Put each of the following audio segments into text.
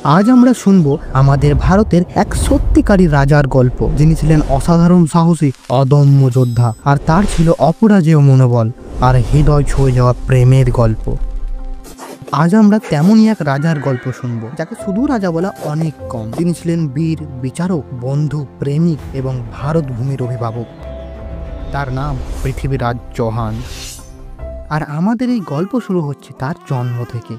আজ আমরা শুনবো আমাদের ভারতের এক সত্যিকারী রাজার গল্প, যিনি ছিলেন অসাধারণ সাহসী, অদম্য যোদ্ধা, আর তার ছিল অপরাজেয় মনোবল আর হৃদয় ছুঁয়ে যাওয়া প্রেমের গল্প। আজ আমরা তেমনই এক রাজার গল্প শুনবো, যাকে শুধু রাজা বলা অনেক কম। তিনি ছিলেন বীর, বিচারক, বন্ধু, প্রেমিক এবং ভারত ভূমির অভিভাবক। তার নাম পৃথ্বীরাজ চৌহান। আর আমাদের এই গল্প শুরু হচ্ছে তার জন্ম থেকে।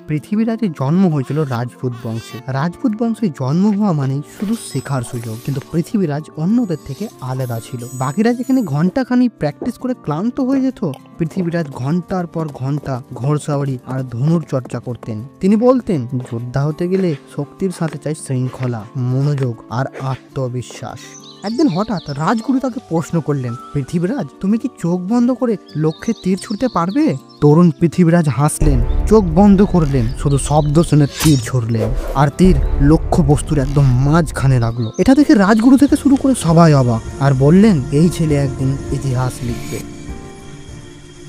পৃথ্বীরাজের জন্ম হয়েছিল রাজপুত বংশে। রাজপুত বংশে জন্ম হওয়া মানেই শুধু শেখার সুযোগ, কিন্তু পৃথ্বীরাজ অন্যদের থেকে আলাদা ছিল। বাকিরা যেখানে ঘন্টাখানি প্র্যাকটিস করে ক্লান্ত হয়ে যেত, পৃথ্বীরাজ ঘন্টার পর ঘন্টা ঘোড়সওয়ারি আর ধনুর চর্চা করতেন। তিনি বলতেন, যোদ্ধা হতে গেলে শক্তির সাথে চাই শৃঙ্খলা, মনোযোগ আর আত্মবিশ্বাস। একদিন হঠাৎ রাজগুরু তাকে প্রশ্ন করলেন, পৃথ্বীরাজ, তুমি কি চোখ বন্ধ করে লক্ষ্যে তীর ছুঁড়তে পারবে? তরুণ পৃথ্বীরাজ হাসলেন, চোখ বন্ধ করলেন, শুধু শব্দ শুনে তীর ছুড়লেন, আর তীর লক্ষ্য বস্তুর একদম মাঝখানে লাগলো। এটা দেখে রাজগুরু থেকে শুরু করে সবাই অবাক, আর বললেন, এই ছেলে একদিন ইতিহাস লিখবে।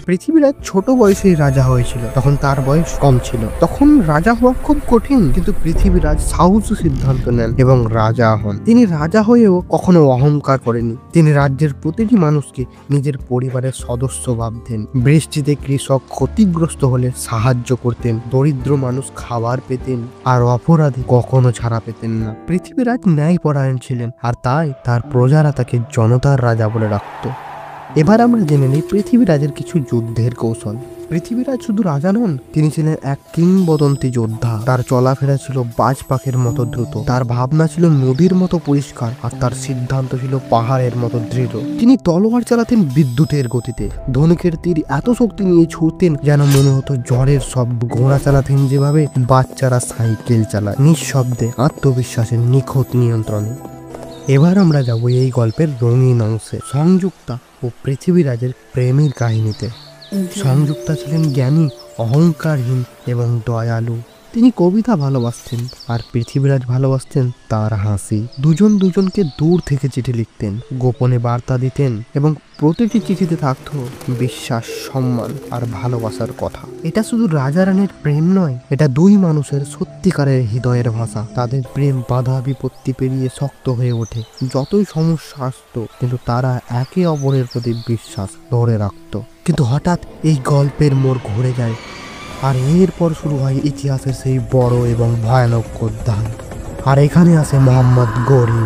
পৃথ্বীরাজ ছোট বয়সেই রাজা হয়েছিল। তখন তার বয়স কম ছিল। তখন রাজা হওয়া খুব কঠিন, কিন্তু পৃথ্বীরাজ সাহসী সিদ্ধান্ত নেন এবং রাজা হন। তিনি রাজা হয়েও কখনো অহংকার করেনি। তিনি রাজ্যের প্রতিটি মানুষকে নিজের পরিবারের সদস্য ভাবতেন। বৃষ্টিতে কৃষক ক্ষতিগ্রস্ত হলে সাহায্য করতেন, দরিদ্র মানুষ খাবার পেতেন, আর অপরাধী কখনো ছাড়া পেতেন না। পৃথ্বীরাজ ন্যায়পরায়ণ ছিলেন, আর তাই তার প্রজারা তাকে জনতার রাজা বলে রাখত। এবার আমরা জেনে নিই পৃথ্বীরাজের কিছু যুদ্ধের কৌশল। পৃথ্বীরাজ শুধু রাজা নন, তিনি ছিলেন এক কিংবদন্তি যোদ্ধা। তার চলাফেরা ছিল বাজ পাখির মতো দ্রুত, তার ভাবনা ছিল নদীর মতো পরিষ্কার, আর তার সিদ্ধান্ত ছিল পাহাড়ের মতো দৃঢ়। তিনি তলোয়ার চালাতেন বিদ্যুতের গতিতে, ধনুকের তীর এত শক্তি নিয়ে ছুঁড়তেন যেন মনে হতো ঝড়ের শব্দ। ঘোড়া চালাতেন যেভাবে বাচ্চারা সাইকেল চালায়, নিঃশব্দে, আত্মবিশ্বাসের নিখুঁত নিয়ন্ত্রণে। এবার আমরা যাব এই গল্পের রঙিন অংশে, সংযুক্তা ও পৃথ্বীরাজের প্রেমের কাহিনীতে। সংযুক্তা ছিলেন জ্ঞানী, অহংকারহীন এবং দয়ালু। তিনি কবিতা ভালোবাসতেন, আর পৃথ্বীরাজ ভালোবাসতেন তার হাসি। দুজন দুজনকে দূর থেকে চিঠি লিখতেন, গোপনে বার্তা দিতেন, এবং প্রতিটি চিঠিতে থাকত বিশ্বাস, সম্মান আর ভালোবাসার কথা। এটা শুধু রাজা রানীর প্রেম নয়, এটা দুই মানুষের সত্যিকারের হৃদয়ের ভাষা। তাদের প্রেম বাধা বিপত্তি পেরিয়ে শক্ত হয়ে ওঠে। যতই সমস্যা আসতো, কিন্তু তারা একে অপরের প্রতি বিশ্বাস ধরে রাখত। কিন্তু হঠাৎ এই গল্পের মোড় ঘুরে যায়, আর এরপর শুরু হয় ইতিহাসের সেই বড় এবং ভয়ানক অধ্যায়। আর এখানে আসে মোহাম্মদ ঘোরি।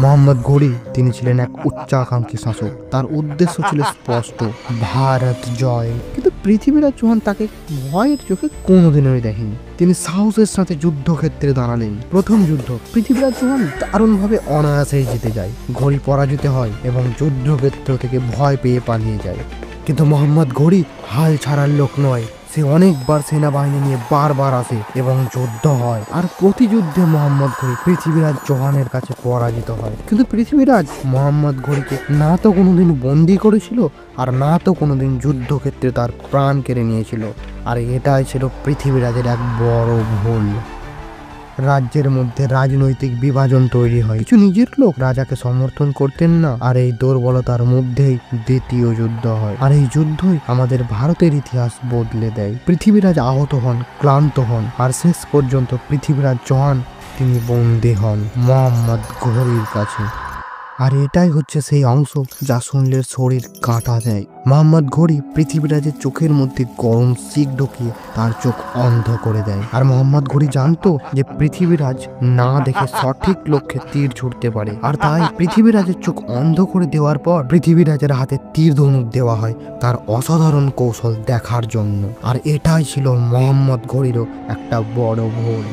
মোহাম্মদ ঘোরি, তিনি ছিলেন এক উচ্চাকাঙ্ক্ষী শাসক। তার উদ্দেশ্য ছিল স্পষ্ট, ভারত জয়। কিন্তু পৃথ্বীরাজ চৌহান তাকে ভয়ের চোখে কোনোদিনই দেখেনি। তিনি সাহসের সাথে যুদ্ধক্ষেত্রে দাঁড়ালেন। প্রথম যুদ্ধ পৃথ্বীরাজ চৌহান দারুণভাবে অনায়াসেই জিতে যায়। ঘোরি পরাজিত হয় এবং যুদ্ধক্ষেত্র থেকে ভয় পেয়ে পালিয়ে যায়। কিন্তু মোহাম্মদ ঘোরি হাল ছাড়ার লোক নয়। সে অনেকবার সেনাবাহিনী নিয়ে বারবার আসে এবং যুদ্ধ হয়। আর প্রতি যুদ্ধে মোহাম্মদ ঘোরি পৃথ্বীরাজ চৌহানের কাছে পরাজিত হয়। কিন্তু পৃথ্বীরাজ মোহাম্মদ ঘোরিকে না তো কোনোদিন বন্দি করেছিল, আর না তো কোনোদিন যুদ্ধক্ষেত্রে তার প্রাণ কেড়ে নিয়েছিল। আর এটাই ছিল পৃথ্বীরাজের এক বড় ভুল। রাজ্যের মধ্যে রাজনৈতিক বিভাজন তৈরি হয়। কিছু নিজের লোক রাজাকে সমর্থন করতেন না, আর এই দুর্বলতার মধ্যেই দ্বিতীয় যুদ্ধ হয়। আর এই যুদ্ধই আমাদের ভারতের ইতিহাস বদলে দেয়। পৃথ্বীরাজ আহত হন, ক্লান্ত হন, আর শেষ পর্যন্ত পৃথ্বীরাজ চৌহান তিনি বন্দী হন মোহাম্মদ ঘোরির কাছে। আর এটাই হচ্ছে সেই অংশ যা শুনলে শরীর কাঁটা দেয়। মোহাম্মদ ঘোরি পৃথ্বীরাজের চোখের মধ্যে গরম শিক ঢুকিয়ে তার চোখ অন্ধ করে দেয়। আর মোহাম্মদ ঘোরি জানতো যে পৃথ্বীরাজ না দেখে সঠিক লক্ষ্যে তীর ছুটতে পারে। আর তাই পৃথ্বীরাজের চোখ অন্ধ করে দেওয়ার পর পৃথ্বীরাজের হাতে তীর ধনুক দেওয়া হয় তার অসাধারণ কৌশল দেখার জন্য। আর এটাই ছিল মোহাম্মদ ঘোরিরও একটা বড় ভুল।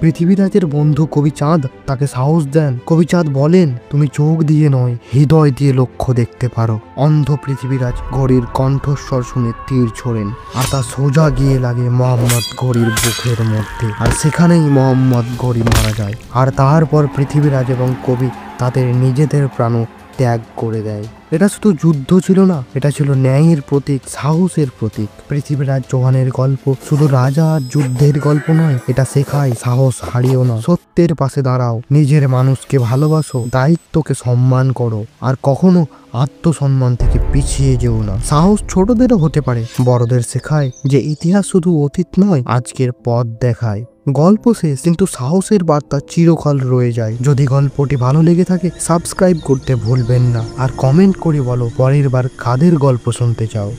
পৃথ্বীরাজের বন্ধু কবিচাঁদ তাকে সাহস দেন। কবিচাঁদ বলেন, তুমি চোখ দিয়ে নয়, হৃদয় দিয়ে লক্ষ্য দেখতে পারো। অন্ধ পৃথ্বীরাজ ঘোরির কণ্ঠস্বর শুনে তীর ছোড়েন, আর তা সোজা গিয়ে লাগে মোহাম্মদ ঘোরির বুকের মধ্যে। আর সেখানেই মোহাম্মদ ঘোরি মারা যায়। আর তারপর পৃথ্বীরাজ এবং কবি তাদের নিজেদের প্রাণ ত্যাগ করে দেয়। এটা শুধু যুদ্ধ ছিল না, এটা ছিল ন্যায়ের প্রতীক, সাহসের প্রতীক। পৃথ্বীরাজ চৌহানের গল্প শুধু রাজা আর যুদ্ধের গল্প নয়, এটা শেখায় সাহস হারিও না, সত্যের পাশে দাঁড়াও, নিজের মানুষকে ভালোবাসো, দায়িত্বকে সম্মান করো, আর কখনো আত্মসম্মান থেকে পিছিয়ে যেও না। সাহস ছোটদেরও হতে পারে, বড়দের শেখায় যে ইতিহাস শুধু অতীত নয়, আজকের পথ দেখায়। গল্প শেষ, কিন্তু সাহসের বার্তা চিরকাল রয়ে যায়। যদি গল্পটি ভালো লেগে থাকে সাবস্ক্রাইব করতে ভুলবেন না, আর কমেন্ট করে বলো পরের বার কাদের গল্প শুনতে চাও।